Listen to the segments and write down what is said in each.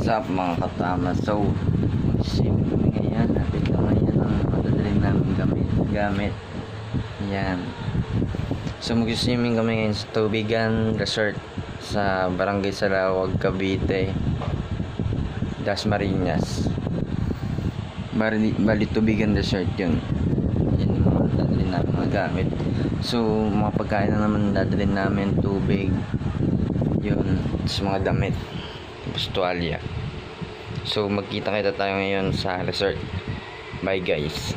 What's up mga katama? So, sim ngayon. Natin ito ngayon ang matadaling namin gamit. Yan. So, mag-swimming kami ngayon sa Tubigan Resort sa Barangay Salawag, Cavite, Dasmariñas. Bali Tubigan Resort yun. Yan yung mga dadalhin namin mga gamit. So, mga pagkain na naman dadalhin namin, tubig, yun, sa mga damit, tapos tuwalya. So magkita-kita tayo ngayon sa resort. Bye guys.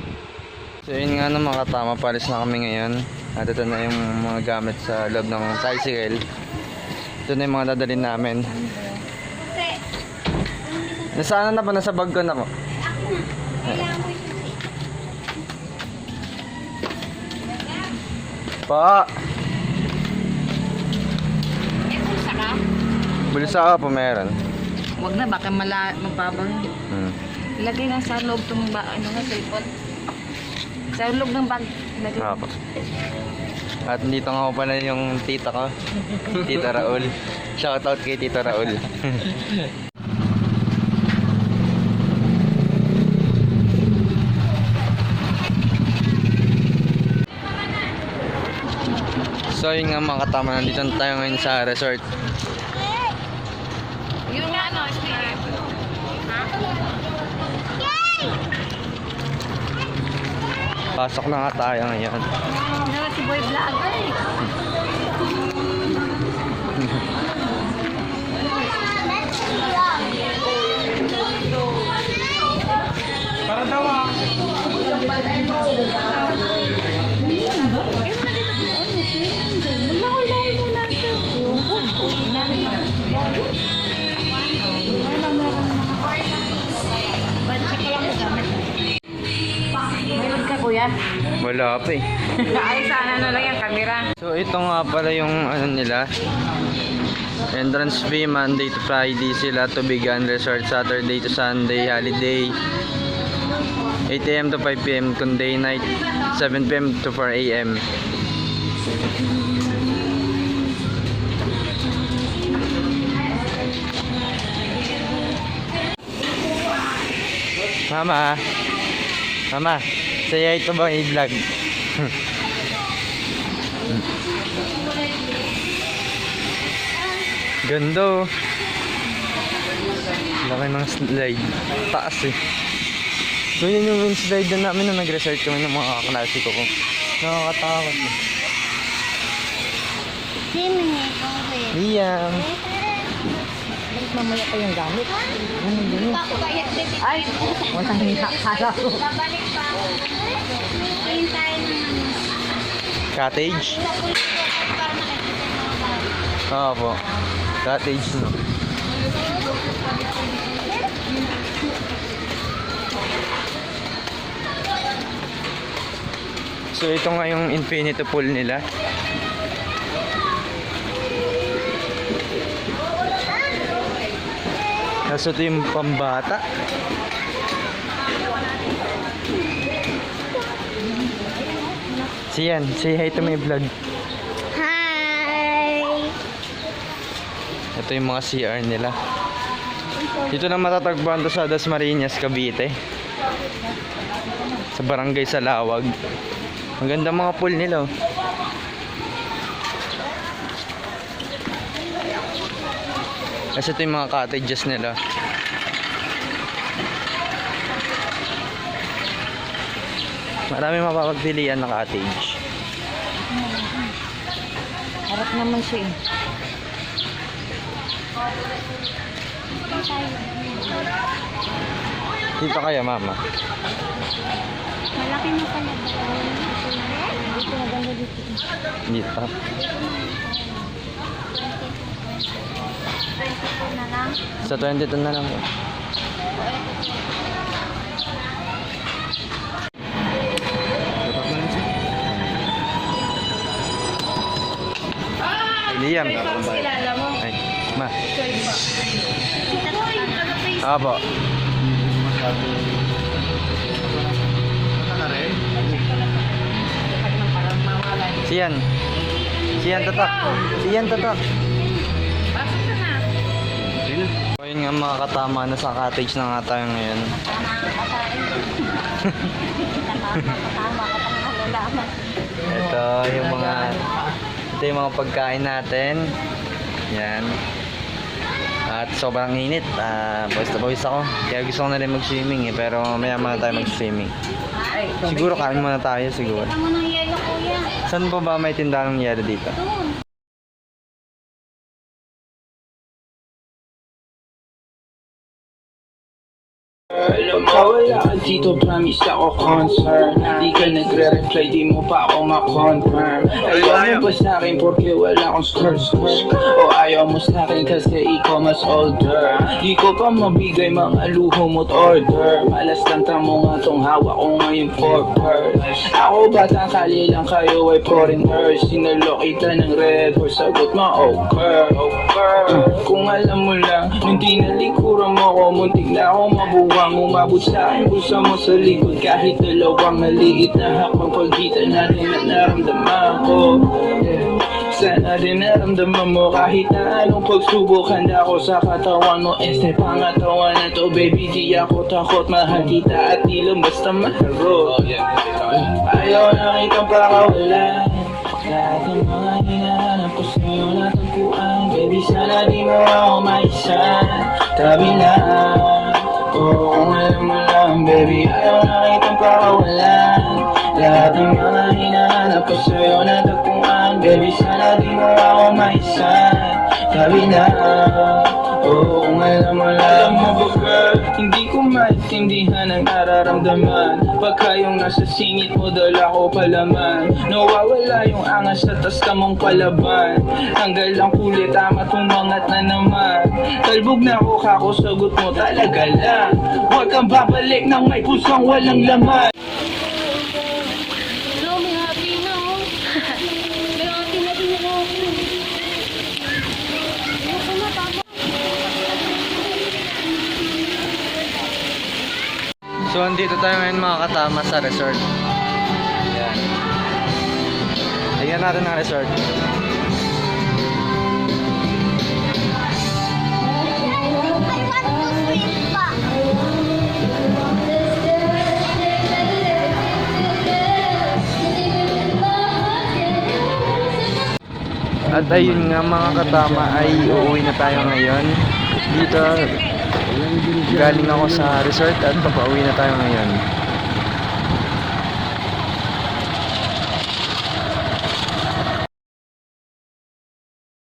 So yun nga na mga katama, palis na kami ngayon. At ito na yung mga gamit sa loob ng tricycle. Ito na yung mga dadalhin namin. Nasaan na po? Nasa bag ko na po. Pa! Bulsa ka po meron. Huwag na, baka magbabaw. Ilagay lang sa loob itong cellphone. Sa loob ng bag. Opo. At dito nga po pala yung tita ko. Tita Raul. Shoutout kay Tita Raul. So yun nga mga katama, nandito na tayo ngayon sa resort. Yung ano, speaker. Pasok na nga tayo ngayon. Si Boy Vlog. Para daw ah. Mayroon ka kuya? Wala pa eh. Ay, sana na lang yung camera. So ito nga pala yung ano nila. Entrance fee Monday to Friday sila, Tubigan Resort, Saturday to Sunday holiday, 8 AM to 5 PM kung day night, 7 PM to 4 AM. Mama, saya ito bang i-vlog? Ganda oh. Laki ng slide. Taas eh. So yun yung slide na namin na nag-research kami ng mga kaklase ko. Nakakatakot eh. Sino niya ikaw eh? Liam. Mamaya pa yung gamit. Ay, walang hinakala ko. Babalik pa. Ayun tayo ng Cottage? para makikita yung mga bahay. Oo po. Cottage no. So ito nga yung infinity pool nila. Tapos ito yung pambata. Siyan, say hi to my vlog. Hi! Ito yung mga CR nila. Dito na matatagpuan to sa Dasmariñas, Cavite. Sa Barangay Salawag. Ang ganda mga pool nila oh. Kasi ito yung mga cottages nila. Marami mapapagpilian na cottage. Harap naman siya eh. Dito kaya mama? Malaki na pala. Dito maganda dito. Dito. 22 na lang. Sa 22 na lang po. Liam. Kilala mo? Ay, ma. Uy, Apo. Siyan. Siyan tatak. Siyan tatak. Pasok ka na. Ayun nga mga katama, nasa cottage na nga tayo ngayon. Ito yung mga pagkain natin. Yan. At sobrang init. Pawis na pawis ako. Kaya gusto ko na rin mag-swimming pero maya muna tayo mag-swimming. Siguro kain muna tayo siguro. Kita mo ng yelo, kuya. Saan pa ba may tindahan ng yelo dito? Doon. Wala ka dito, promise ako concern. Di ka nagre-reply, di mo pa ako ma-confirm. Ayaw mo ba sa'kin porque wala akong skirt. O ayaw mo sa'kin kasi ikaw mas older. Di ko pa mabigay mga luho mo't order. Malas lang tamo nga tong hawak ko ngayon for pearl. Ako batang kali lang, kayo ay foreigners. Sinalo kita ng red horse, sagot mo oh girl. Kung alam mo lang, nung tinalikuran mo ko, muntik na ako mabuwang. Umabot sa akin, bulsa mo sa likod. Kahit dalawang maliit na hakbang pagitan natin na naramdaman ko. Sana din naramdaman mo kahit na anong pagsubok. Handa ko sa katawan mo, este pangatawan na to. Baby, di ako takot, mahal kita at di lang basta maharo. Ayaw na kitang pakawalan. Lahat ng mga hinahanap ko sa'yo natagpuan. Baby, sana di mo ako maisan. Tabi na. Kung alam mo lang, baby, ayaw na kitang pakawalan. Lahat ng mga hinahanap ko sa'yo natagpuan. Baby, sana di mo ako maisan. Tabi na. Kung alam mo lang. Alam mo ba girl, hindi ko maintindihan ang nararamdaman. Pagka yung nasa singit mo, dala ko palaman. Nawawala yung angas sa tas kamong palaban. Hanggal ang kulit, tama tumangat na naman. Talbog na ako, kakusagot mo talaga lang. Huwag kang babalik nang may pusang walang laman. Hello, may happy na, oh. May happy na din ako. Ayoko na, papa. So, andito tayo ngayon mga katama sa resort. Yan. Tingnan natin ang resort. I want to swim pa. At ayun nga mga katama ay uuwi na tayo ngayon. Dito, galing ako sa resort at papauwi na tayo ngayon.